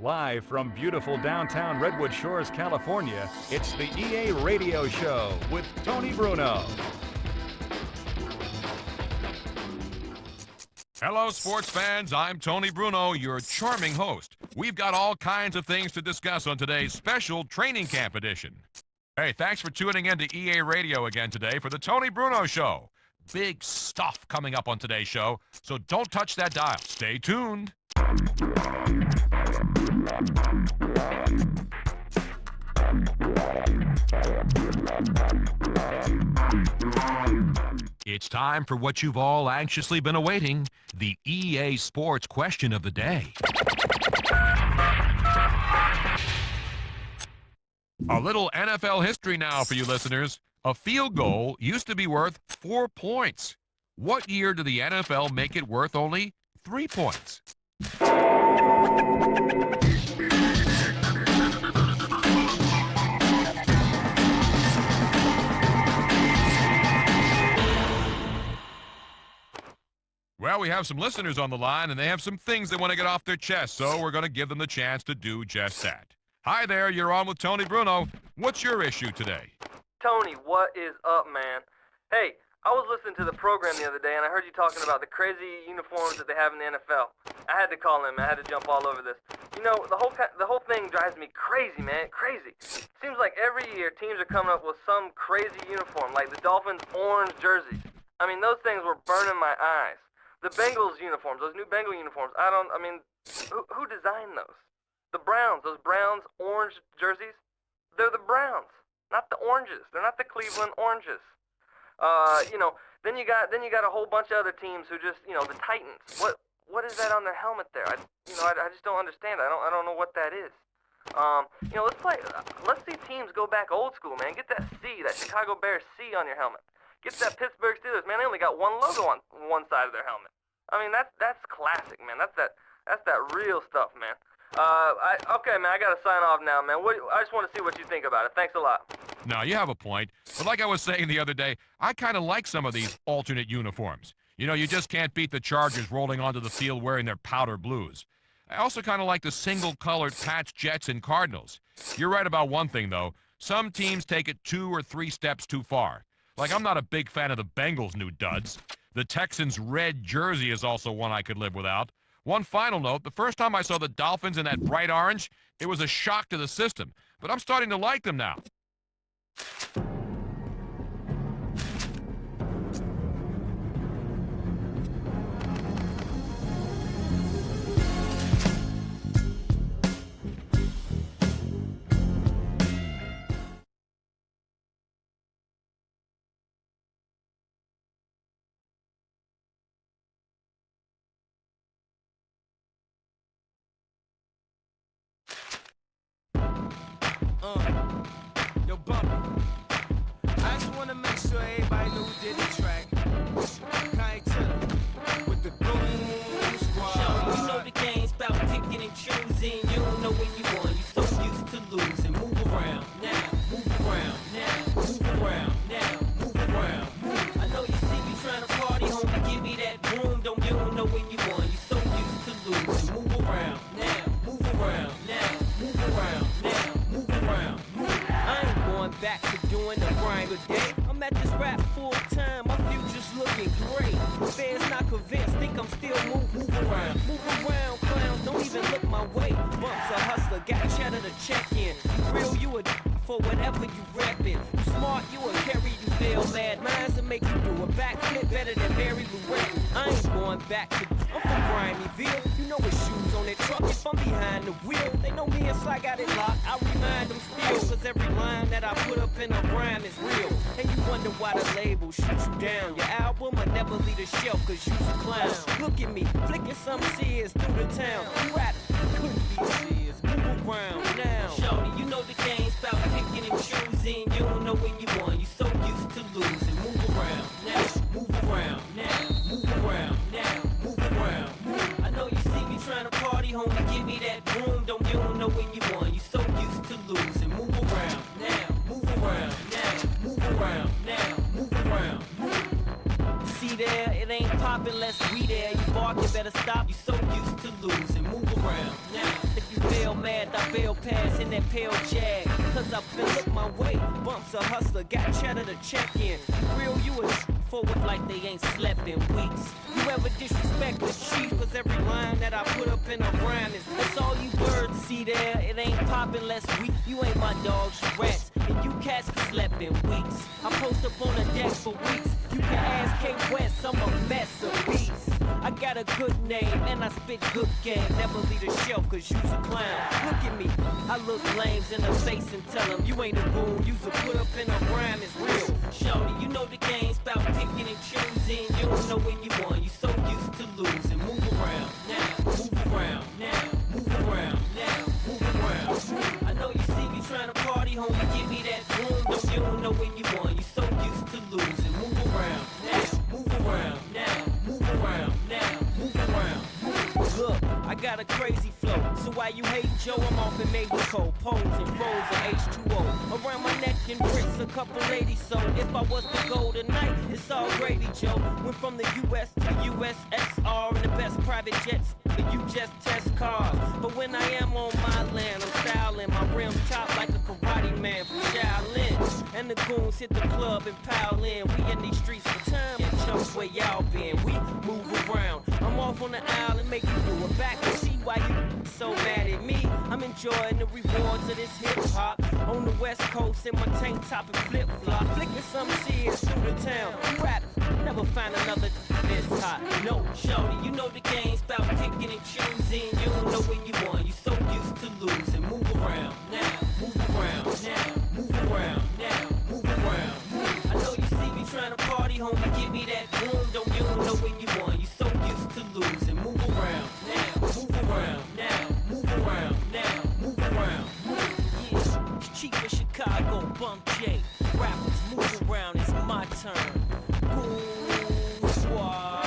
Live from beautiful downtown Redwood Shores, California, it's the EA Radio Show with Tony Bruno. Hello, sports fans. I'm Tony Bruno, your charming host. We've got all kinds of things to discuss on today's special training camp edition. Hey, thanks for tuning in to EA Radio again today for the Tony Bruno Show. Big stuff coming up on today's show, so don't touch that dial. Stay tuned. It's time for what you've all anxiously been awaiting, the EA Sports Question of the Day. A little NFL history now for you listeners. A field goal used to be worth 4 points. What year did the NFL make it worth only 3 points? Well, we have some listeners on the line, and they have some things they want to get off their chest, so we're going to give them the chance to do just that. Hi there, you're on with Tony Bruno. What's your issue today? Tony, what is up, man? Hey, I was listening to the program the other day, and I heard you talking about the crazy uniforms that they have in the NFL. I had to call in, man. I had to jump all over this. You know, the whole thing drives me crazy, man. Crazy. Seems like every year teams are coming up with some crazy uniform, like the Dolphins' orange jerseys. I mean, those things were burning my eyes. The Bengals uniforms, those new Bengal uniforms, who designed those? The Browns, those Browns orange jerseys, they're the Browns, not the oranges. They're not the Cleveland Oranges. Then you got a whole bunch of other teams who just, the Titans. What is that on their helmet there? I just don't understand. I don't know what that is. Let's see teams go back old school, man. Get that C, that Chicago Bears C on your helmet. Get that Pittsburgh Steelers, man. They only got one logo on one side of their helmet. I mean, that's classic, man. That's that real stuff, man. Okay, man. I gotta sign off now, man. I just want to see what you think about it. Thanks a lot. Now, you have a point, but like I was saying the other day, I kind of like some of these alternate uniforms. You know, you just can't beat the Chargers rolling onto the field wearing their powder blues. I also kind of like the single-colored Pats, Jets, and Cardinals. You're right about one thing, though. Some teams take it 2 or 3 steps too far. Like, I'm not a big fan of the Bengals' new duds. The Texans' red jersey is also one I could live without. One final note, the first time I saw the Dolphins in that bright orange, it was a shock to the system. But I'm starting to like them now. Yo, Bumpy, I just want to make sure everybody know who did the track. Kai Tiller with the Boom Squad. Yo, you know the game's about picking and choosing. You don't know when you won, you so used to losing. Move around now, move around now, move around now, move around. I know you see me trying to party, homie, give me that broom. You don't know when you won, you so used to losing. Move around now, move around now, move around now, move around. I ain't going back to doing the grind today. I'm at this rap full time, my future's looking great. Fans not convinced, think I'm still move around, clowns, don't even look my way. Bumps a hustler, got cheddar to check in. You real, you a for whatever you reppin'. You smart, you a carry, you feel mad. Minds to make you do a backflip better than Barry Lorette. I ain't going back to, I'm from Brimeyville. You know what shoes on that truck if I'm behind the wheel. They know me and Sly got it locked, I remind them still. Cause every line that I put up in a rhyme is real. And you wonder why the label shoots you down. Your album will never leave the shelf cause you's a clown. Look at me, flicking some sears through the town. You rap, couldn't be serious, move around now. Shorty, you know the game's about picking and choosing. You don't know when you won, you so used to losing. Move around now, move around now, move around now, move around. I know you see me trying to party, homie, give me that broom. You don't know when you won, you so used to losing. Move around now, move around now, move around now, move around. See, see there, it ain't poppin' unless we there. You bark, you better stop. You so used to losing. Move around now. If you feel mad, I bail pass in that pale jag. Cause I feel look my way. Bumps a hustler, got cheddar to check in. Real you is forward like they ain't slept in weeks. You ever disrespect the chief? Cause every line that I put up in a rhyme is that's all you birds see there. It ain't poppin' unless we. You ain't my dogs, you rats. And you cats slept in weeks. I post up on the deck for weeks. You can ask K West, I'm a mess of beats. I got a good name and I spit good game. Never leave the shelf cause you's a clown. Look at me, I look lames in the face and tell them you ain't a goon. You's a put up in a rhyme, it's real. Shorty, you know the game's about picking and choosing. You don't know when you won, you so used to losing. Move around now, move around now, move around now, move around. I know you see me trying to party, homie, give me that room. You don't know when you won, you so used to losing. Move around now, move around now, move around now, move around. Look, I got a crazy flow, so why you hating Joe? I'm off in Mexico, pose and rolls of H2O. Around my neck and wrists, a couple ladies, so if I was to go tonight, it's all gravy, Joe. Went from the US to USSR in the best private jets, you just test cars. But when I am on my land, I'm styling my rim top like a karate man from Shaolin. And the goons hit the club and pile in. We in these streets for time and chumps where y'all been. We move around. I'm off on the aisle and make you do it back and see why you so mad at me. I'm enjoying the rewards of this hip hop on the West Coast in my tank top and flip flop, flicking some serious through the town. Rap, never find another this hot. No, shorty, you know the game's about picking and choosing. You don't know when you won, you so used to losing. Move around now, move around now, move around now, move around. I know you see me trying to party, homie, give me that room. You don't know when you won, you so used to losing. Move around now, move around now, move around now, move around. Yeah, it's Chief of Chicago, Bump J. Rappers move around, it's my turn. Cool Squad.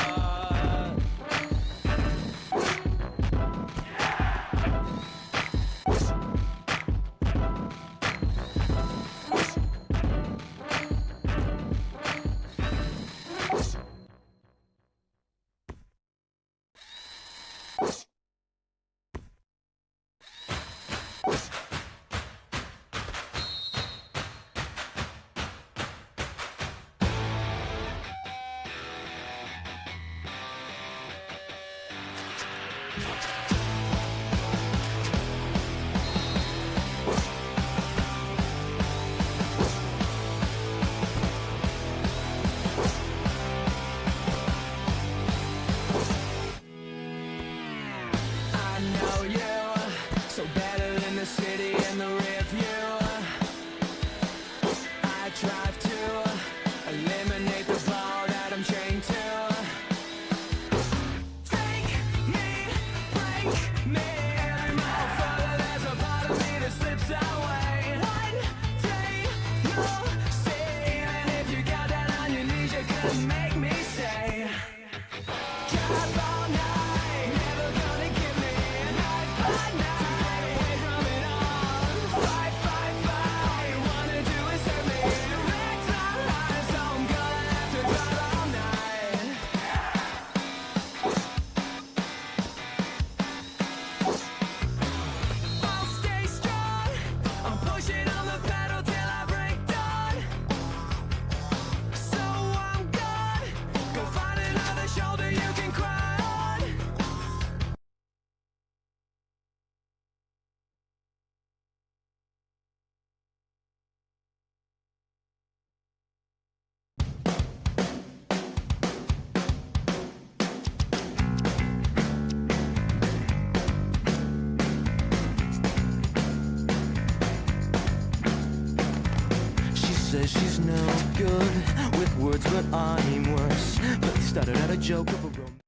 Says she's no good with words, but I'm worse. But he started out a joke of a romance.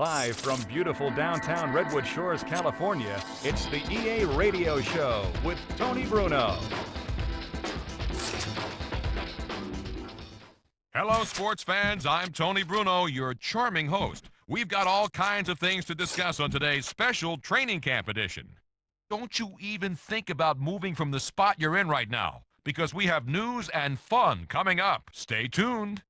Live from beautiful downtown Redwood Shores, California, it's the EA Radio Show with Tony Bruno. Hello, sports fans. I'm Tony Bruno, your charming host. We've got all kinds of things to discuss on today's special training camp edition. Don't you even think about moving from the spot you're in right now, because we have news and fun coming up. Stay tuned.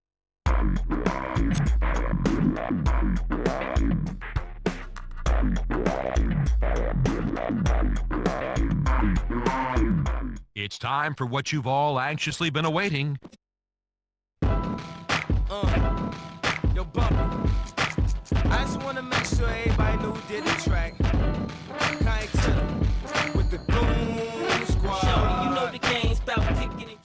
It's time for what you've all anxiously been awaiting. Yo, Bumpy, I just want to make sure everybody know who did the track. Kai Tiller with the Boom Squad. Shorty, you know the game's about kicking and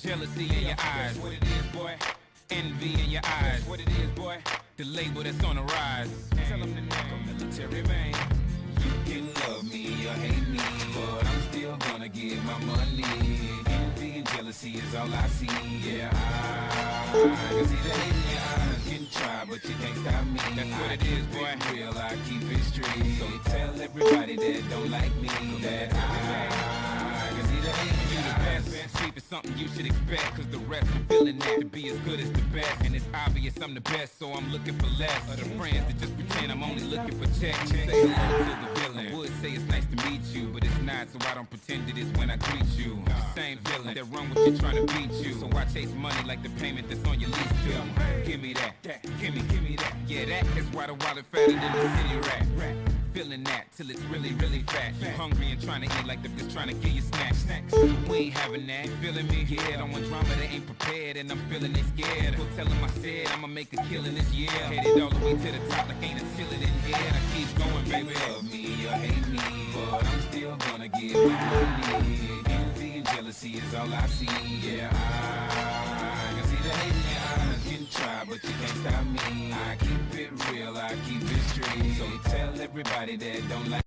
Jealousy in your eyes. What it is, boy. Envy in your eyes. What it is, boy. The label that's on the rise. Tell them the name. Military vein. You can love me or hate me, but I'm still gonna give my money. Envy and jealousy is all I see. Yeah, I can see the hate in your eyes. You can try, but you can't stop me. That's what it is, boy. Real, I keep it straight. So tell everybody that don't like me that I can see the hate in your eyes. Sleep is something you should expect, cause the rest I'm feeling that to be as good as the best. And it's obvious I'm the best, so I'm looking for less of the friends that just pretend I'm only looking for checks. Say hello to the villain. I would say it's nice to meet you, but it's not, so I don't pretend it is when I greet you. The same feeling that run with you trying to beat you. So I chase money like the payment that's on your lease bill. Give me that, give me that. Yeah, that is why the wallet fatter than the city rat. Feeling that till it's really, really fat. You hungry and trying to eat like they're just trying to get you snacks. We ain't having that. Feeling me? Yeah, don't want drama, they ain't prepared. And I'm feeling they scared. Go tell them I said I'ma make a killing this year. Headed all the way to the top like ain't a ceiling in here. And I keep going, baby. Love me or hate me, but I'm still gonna give my money. Envy and jealousy is all I see. Yeah, I can see the hate in your eyes. You can try, but you can't stop me. I keep it real, I keep it straight. So tell everybody that don't like.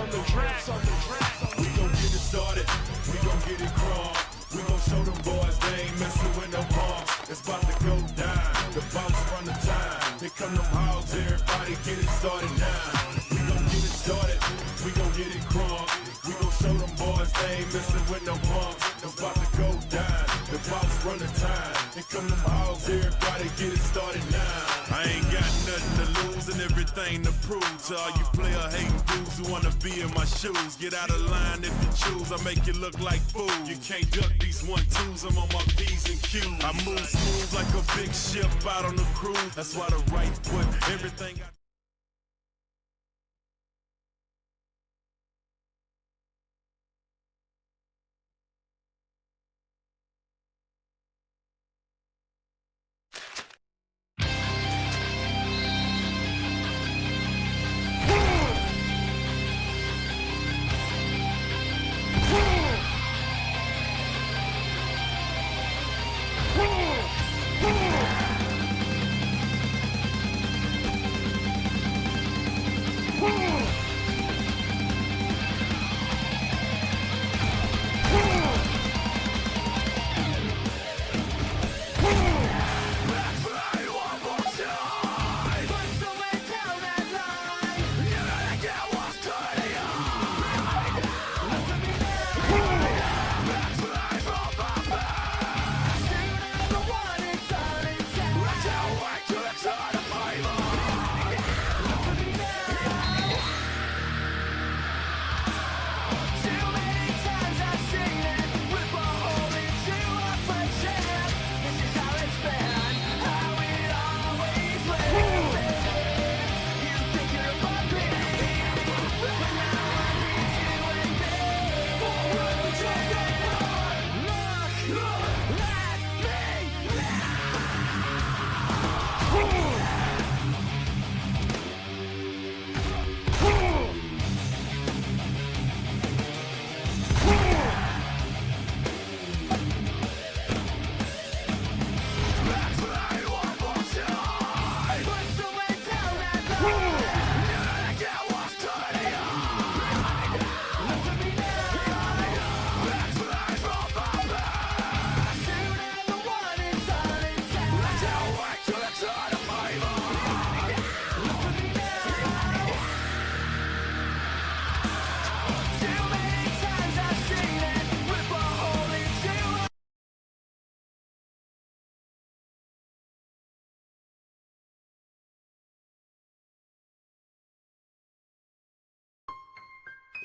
on the track. We gon' get it started, we gon' get it crunk. We gon' show them boys they ain't messing with no punks. It's about to go down, the bounce from the time. Here come them hogs, everybody get it started now. We gon' get it started, we gon' get it crunk. We gon' show them boys they ain't messing with no punks. It's about to go down, the bounce from the time. Here come them hogs, everybody get it started now. I ain't got nothing to lose and everything to prove to all you player hating dudes who wanna be in my shoes. Get out of line if you choose, I make you look like fool. You can't duck these 1-2s, I'm on my P's and Q's. I move smooth like a big ship out on the cruise. That's why the right foot, everything I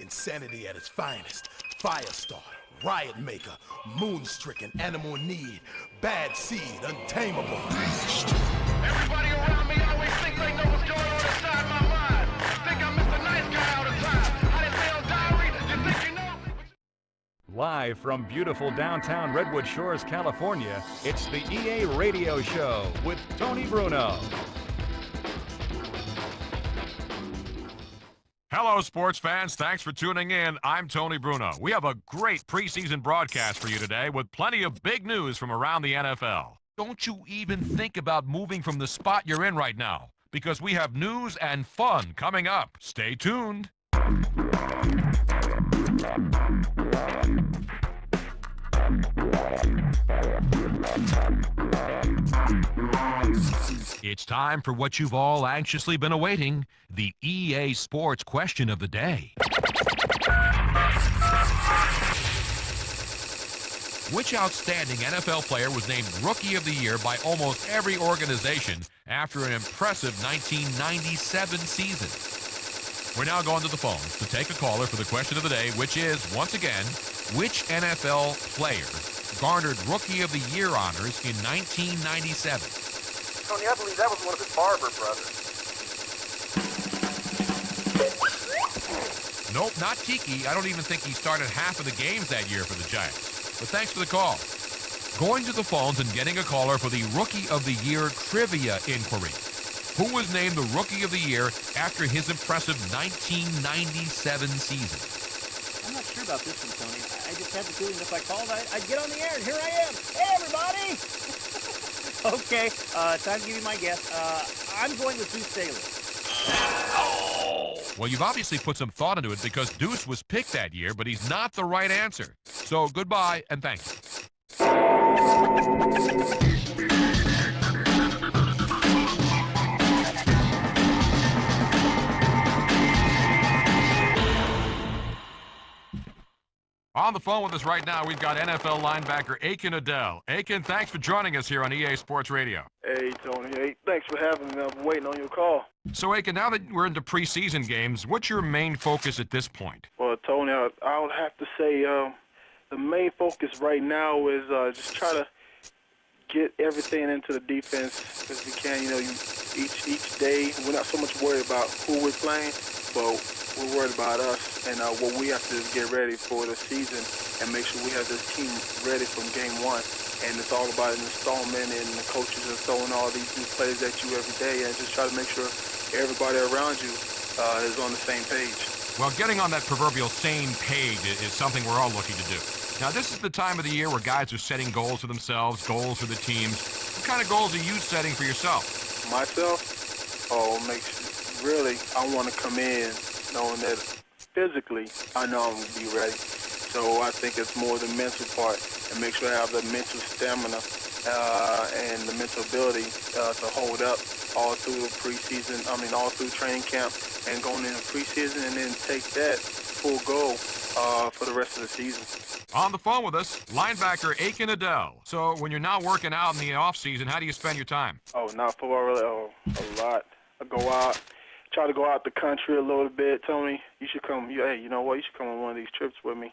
Insanity at its finest. Firestarter, riot maker, moon-stricken, animal in need, bad seed, untamable. Everybody around me always think they know what's going on inside my mind. Think I'm Mr. Nice Guy all the time. I didn't say on diary, you think you know? Live from beautiful downtown Redwood Shores, California, it's the EA Radio Show with Tony Bruno. Hello, sports fans. Thanks for tuning in. I'm Tony Bruno. We have a great preseason broadcast for you today with plenty of big news from around the NFL. Don't you even think about moving from the spot you're in right now, because we have news and fun coming up. Stay tuned. It's time for what you've all anxiously been awaiting, the EA Sports Question of the Day. Which outstanding NFL player was named Rookie of the Year by almost every organization after an impressive 1997 season? We're now going to the phones to take a caller for the question of the day, which is, once again, which NFL player garnered Rookie of the Year honors in 1997? Tony, I believe that was one of his Barber brothers. Nope, not Tiki. I don't even think he started half of the games that year for the Giants. But thanks for the call. Going to the phones and getting a caller for the Rookie of the Year trivia inquiry. Who was named the Rookie of the Year after his impressive 1997 season? I'm not sure about this one, Tony. I just had the feeling if I called, I'd get on the air, and here I am. Hey, everybody! Okay, time to give you my guess. I'm going with Zeus Staley. Oh! Well, you've obviously put some thought into it because Deuce was picked that year, but he's not the right answer. So goodbye and thank you. On the phone with us right now, we've got NFL linebacker Aiken Adele. Aiken, thanks for joining us here on EA Sports Radio. Hey, Tony. Hey, thanks for having me. I've been waiting on your call. So, Aiken, now that we're into preseason games, what's your main focus at this point? Well, Tony, I would have to say the main focus right now is just try to get everything into the defense as we can. You know, each day we're not so much worried about who we're playing, but we're worried about us, and what we have to do is get ready for the season and make sure we have this team ready from game one. And it's all about an installment, and the coaches are throwing all these new plays at you every day, and just try to make sure everybody around you is on the same page. Well, getting on that proverbial same page is something we're all looking to do. Now, this is the time of the year where guys are setting goals for themselves, goals for the teams. What kind of goals are you setting for yourself? Myself? Really, I want to come in knowing that physically I know I'm going to be ready. So I think it's more the mental part, and make sure I have the mental stamina and the mental ability to hold up all through the preseason, all through training camp and going into preseason, and then take that full goal for the rest of the season. On the phone with us, linebacker Aiken Adele. So when you're not working out in the off-season, how do you spend your time? Not football, really. A lot. I go out. Try to go out the country a little bit. Tony, you should come. Hey, you know what? You should come on one of these trips with me.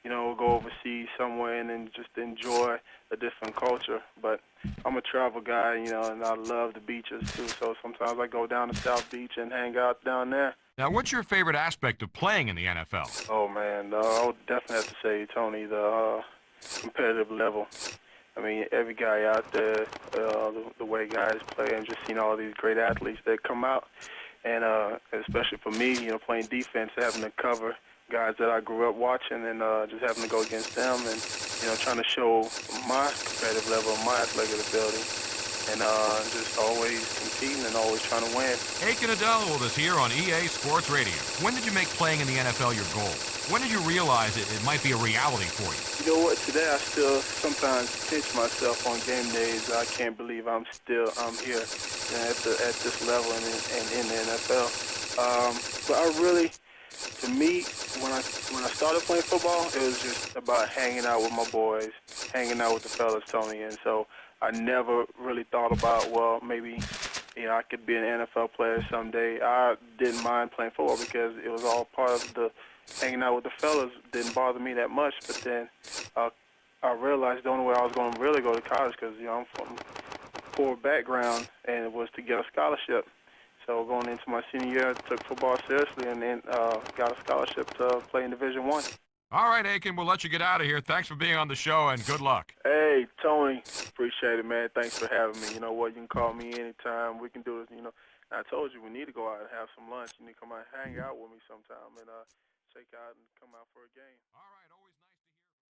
You know, go overseas somewhere and then just enjoy a different culture. But I'm a travel guy, you know, and I love the beaches too. So sometimes I go down to South Beach and hang out down there. Now, what's your favorite aspect of playing in the NFL? Oh, man, I would definitely have to say, Tony, the competitive level. I mean, every guy out there, the way guys play, and just seeing all these great athletes that come out. And especially for me, you know, playing defense, having to cover guys that I grew up watching, and just having to go against them, and you know, trying to show my competitive level, my athletic ability, and just always competing and always trying to win. Aiken Adele with us here on EA Sports Radio. When did you make playing in the NFL your goal? When did you realize it might be a reality for you? You know what? Today I still sometimes pinch myself on game days. I can't believe I'm here at this level and in the NFL. But I really, to me, when I started playing football, it was just about hanging out with my boys, hanging out with the fellas, Tony. And so I never really thought about, well, maybe, you know, I could be an NFL player someday. I didn't mind playing football because it was all part of the hanging out with the fellas. Didn't bother me that much. But then I realized the only way I was going to really go to college, because, you know, I'm from a poor background, and it was to get a scholarship. So going into my senior year, I took football seriously, and then got a scholarship to play in Division I. All right, Aiken, we'll let you get out of here. Thanks for being on the show, and good luck. Hey, Tony, appreciate it, man. Thanks for having me. You know what? You can call me anytime. We can do this, you know. I told you we need to go out and have some lunch. You need to come out and hang out with me sometime and check out and come out for a game. All right.